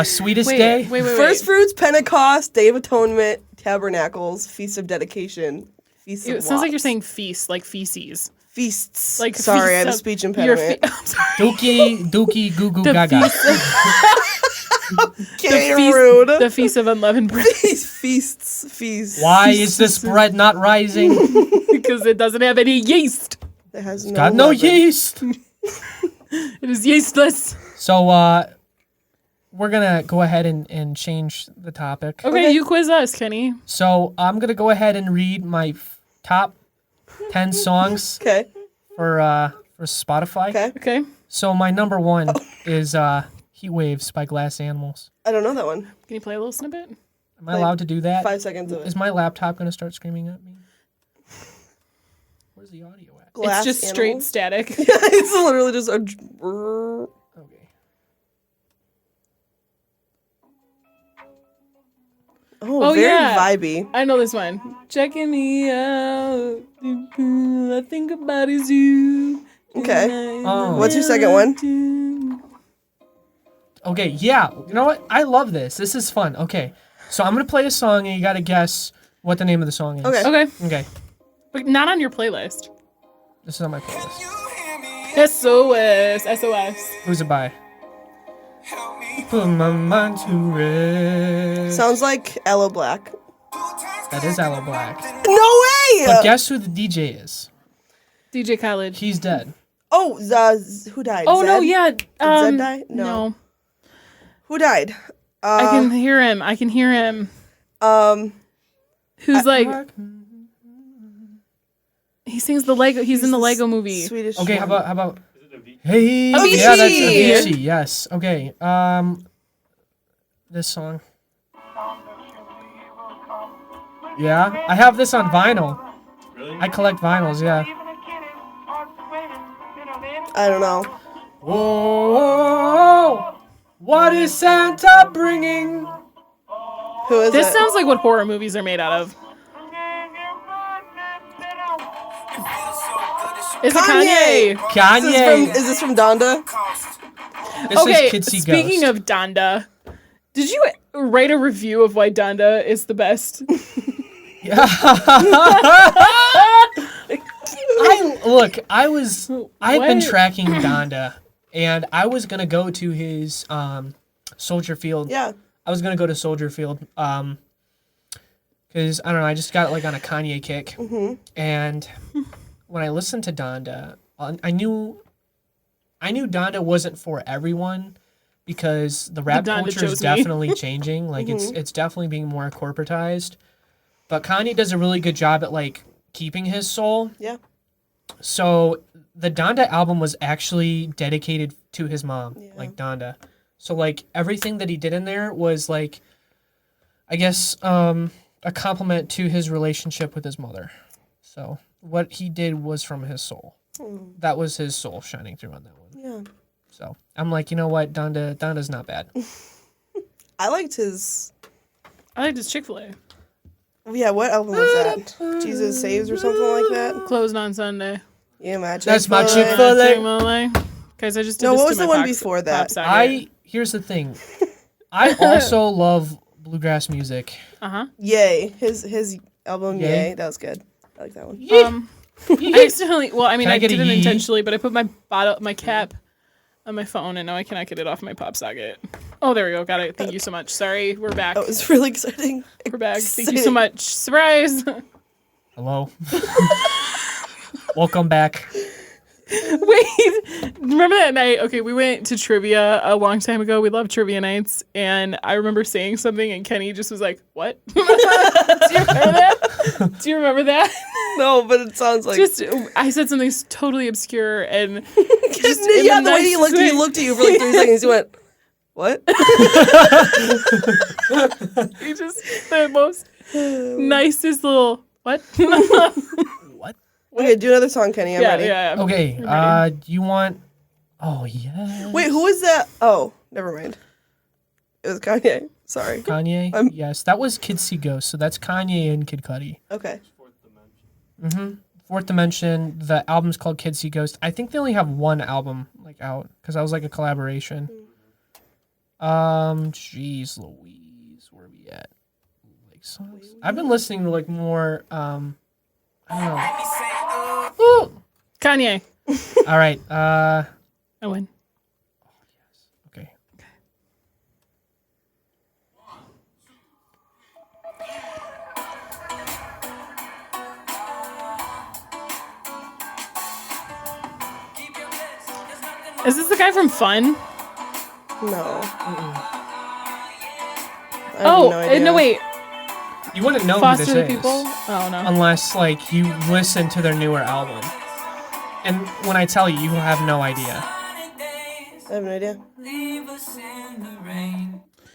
Sweetest Wait, Day. wait. First fruits, Pentecost, Day of Atonement, Tabernacles, Feast of Dedication, Feast of It sounds like you're Wops. saying feast, like feces. Feasts. Like Sorry, feast I have a of- speech Your impediment. I'm sorry. Dookie, goo goo The gaga. Okay, feast, rude. the Feast of Unleavened Bread. Feasts. Why is this bread not rising? Because it doesn't have any yeast. It has no Got no leaven. yeast. It is yeastless. So we're gonna go ahead and change the topic. Okay, you quiz us, Kenny. So I'm gonna go ahead and read my top 10 songs Okay. for Spotify. Okay. Okay. So my number 1 is Heat Waves by Glass Animals. I don't know that one. Can you play a little snippet? Am I allowed to do that? 5 seconds of it. Is my laptop gonna start screaming at me? Where's the audio at? Glass it's just straight animals? static. It's literally just a. Okay. Oh, Oh, very yeah. vibey. I know this one. Checking me out. I think about is you. Okay. Oh. What's your second one? Okay, yeah. You know what? I love this. This is fun. Okay. So I'm gonna play a song and you gotta guess what the name of the song is. Okay. Okay. Okay. But not on your playlist. This is on my playlist. SOS. SOS. Who's it by? Put my mind to rest. Sounds like Aloe Black. That is Aloe Black. No way! But guess who the DJ is? DJ Khaled. He's dead. Oh, who died? Oh, no, Zed? yeah. Zed die? No. Who died? I can hear him. I can hear him. Who's like... He sings the Lego... He's in the Lego movie. Swedish. Okay, one. how about Hey, Avicii! yeah, that's Avicii. Yes. Okay. This song. Yeah, I have this on vinyl. Really? I collect vinyls. Yeah. I don't know. Whoa, what is Santa bringing? Who is This it? sounds like what horror movies are made out of. It's a Kanye. Kanye. Is this from Donda? This Okay, is Kitsy speaking Ghost. of Donda, did you write a review of why Donda is the best? I've been What? tracking Donda, and I was gonna go to his Soldier Field. Yeah. I was gonna go to Soldier Field, because I don't know, I just got like on a Kanye kick, and when I listened to Donda, I knew Donda wasn't for everyone, because the rap Donda culture is chose me. definitely changing. Like it's definitely being more corporatized, but Kanye does a really good job at like keeping his soul. Yeah. So the Donda album was actually dedicated to his mom, like Donda. So like everything that he did in there was like, I guess, a compliment to his relationship with his mother. So what he did was from his soul. That was his soul shining through on that one. Yeah. So I'm like, you know what, Donda's not bad. I liked his. Chick-fil-A. Yeah, what album was that? Jesus Saves or something like that? Closed on Sunday. Yeah, imagine. That's my Chick-fil-A. Guys, I just did No, this what to was my the one pop- before that? pop socket. Here's the thing. I also love bluegrass music. Yay. His album, Yay. Yay. That was good. I like that one. I accidentally. Well, I mean, Can I I get a didn't yee? intentionally, but I put my cap on my phone, and now I cannot get it off my pop socket. Oh, there we go. Got it. Thank you so much. Sorry, we're back. That was really exciting. We're back. Thank you so much. Surprise. Hello. Welcome back. Wait, remember that night? Okay, we went to trivia a long time ago. We love trivia nights, and I remember saying something, and Kenny just was like, "What?" Do you remember that? Do you remember that? No, but it sounds like. Just I said something totally obscure, and just Yeah, the way he looked at you for like 3 seconds, he went, "What?" he just the most nicest little what? What? Okay, do another song, Kenny. I'm ready. Yeah. Okay, do you want... Oh, yeah. Wait, who was that? Oh, never mind. It was Kanye. Sorry. Kanye? Yes, that was Kids See Ghosts, so that's Kanye and Kid Cudi. Okay. Fourth Dimension, the album's called Kids See Ghosts. I think they only have one album like out, because that was like a collaboration. Jeez Louise, where are we at? Like songs? I've been listening to like more, I don't know. Kanye. All right, I win. okay. Is this the guy from Fun? No. Oh, no idea. no, wait. You wouldn't know Foster who the this is. People? Oh, no. Unless like you listen to their newer album. And when I tell you, you have no idea. I have no idea.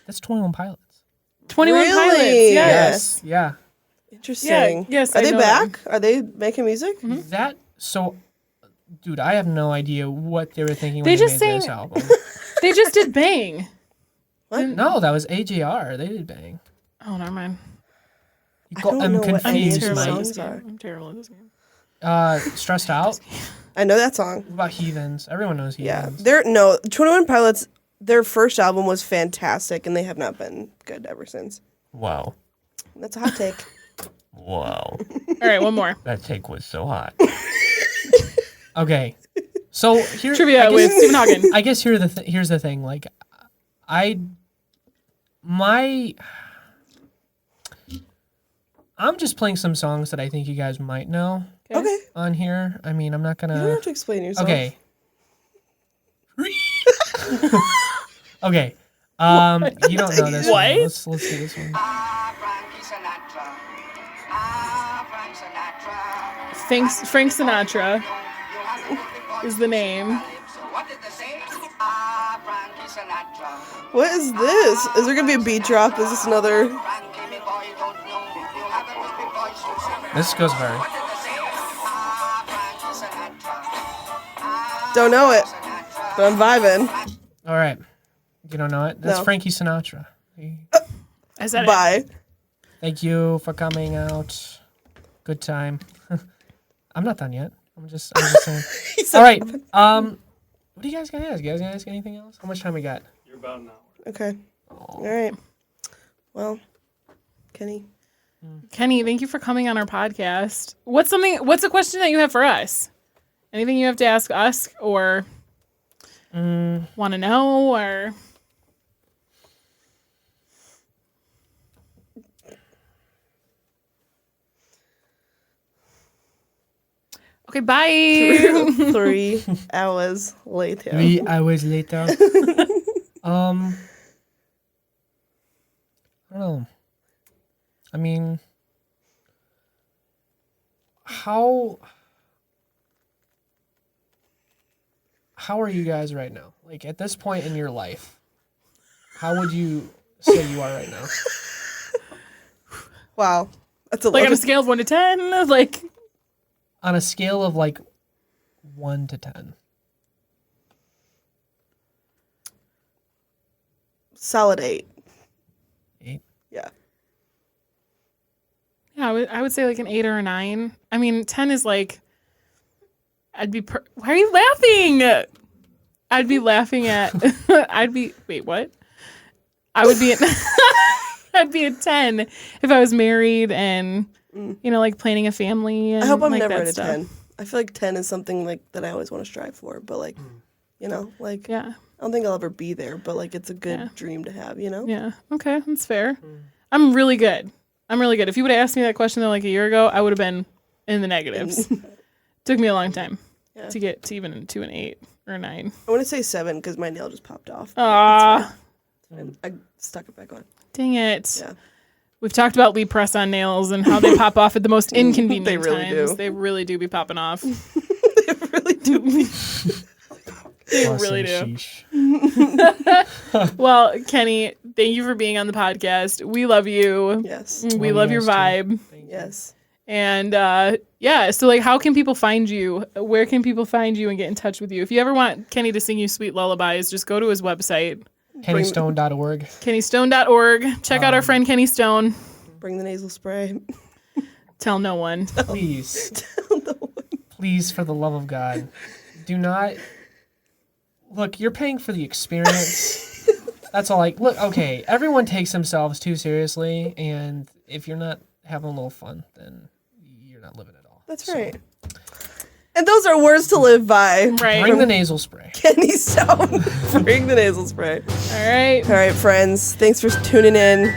That's 21 Pilots. 21 Really? Pilots. Yes. Yeah. Interesting. Yeah, yes, Are I they know back? Are they making music? That so dude, I have no idea what they were thinking They when just they made this sang- album. They just did Bang. No, that was AJR. They did Bang. Oh, never mind. I don't know what any of confused, their mate. songs are. I'm terrible at this game. Stressed Out. I know that song. What about Heathens? Everyone knows Yeah. Heathens. 21 Pilots, their first album was fantastic, and they have not been good ever since. Wow. That's a hot take. Wow. All right, one more. That take was so hot. Okay. So here Trivia with Stephen Hawking. I guess here's the thing. Like, I'm just playing some songs that I think you guys might know Okay. on here. I mean, I'm not You don't gonna. have to explain yourself. Okay. Okay. You don't know this What? one. Let's do this one. Frank Sinatra is the name. What is this? Is there going to be a beat drop? Is this another... This goes hard. Don't know it, but I'm vibing. All right. You don't know it? That's No. Frankie Sinatra. I said it. Bye. Thank you for coming out. Good time. I'm not done yet. I'm just saying. All right. What do you guys gonna ask? You guys gonna ask anything else? How much time we got? You're about an hour. Okay. All right. Well, Kenny. Kenny, thank you for coming on our podcast. What's a question that you have for us? Anything you have to ask us or want to know or Okay, bye. 3 hours later. 3 hours later. I don't know. I mean, how are you guys right now? Like at this point in your life, how would you say you are right now? Wow. That's a Like lot on a of- scale of 1 to 10, like On a scale of like 1 to 10. solid 8. 8. Yeah. yeah, I would say like an 8 or a 9. I mean, 10 is like why are you laughing? I'd be laughing at wait, what? I would be I'd be a 10 if I was married and like planning a family and I hope I'm like never that at a stuff. 10. I feel like 10 is something like that I always want to strive for, but like, like Yeah. I don't think I'll ever be there, but like it's a good Yeah. dream to have, Yeah. Okay, that's fair. I'm really good. If you would have asked me that question like a year ago, I would have been in the negatives. Took me a long time to get to even to an 8 or a 9. I want to say 7 because my nail just popped off. Ah, And I stuck it back on. dang it. Yeah. We've talked about Lee press on nails and how they pop off at the most inconvenient They really times. do. They really do be popping off. They really do. They really do. Well, Kenny, thank you for being on the podcast. We love you. Yes. We Love love you your guys, vibe. Yes. And so like how can people find you? Where can people find you and get in touch with you? If you ever want Kenny to sing you sweet lullabies, just go to his website, KennyStone.org. kennystone.org. Check out our friend Kenny Stone. Bring the nasal spray. Tell no one. Please. Please, for the love of God, do not. Look, you're paying for the experience. That's all. Look, okay, everyone takes themselves too seriously, and if you're not having a little fun, then you're not living at all. That's right. And those are words to live by. Right. Bring the nasal spray. Kenny Stone. Bring the nasal spray. All right. All right, friends. Thanks for tuning in.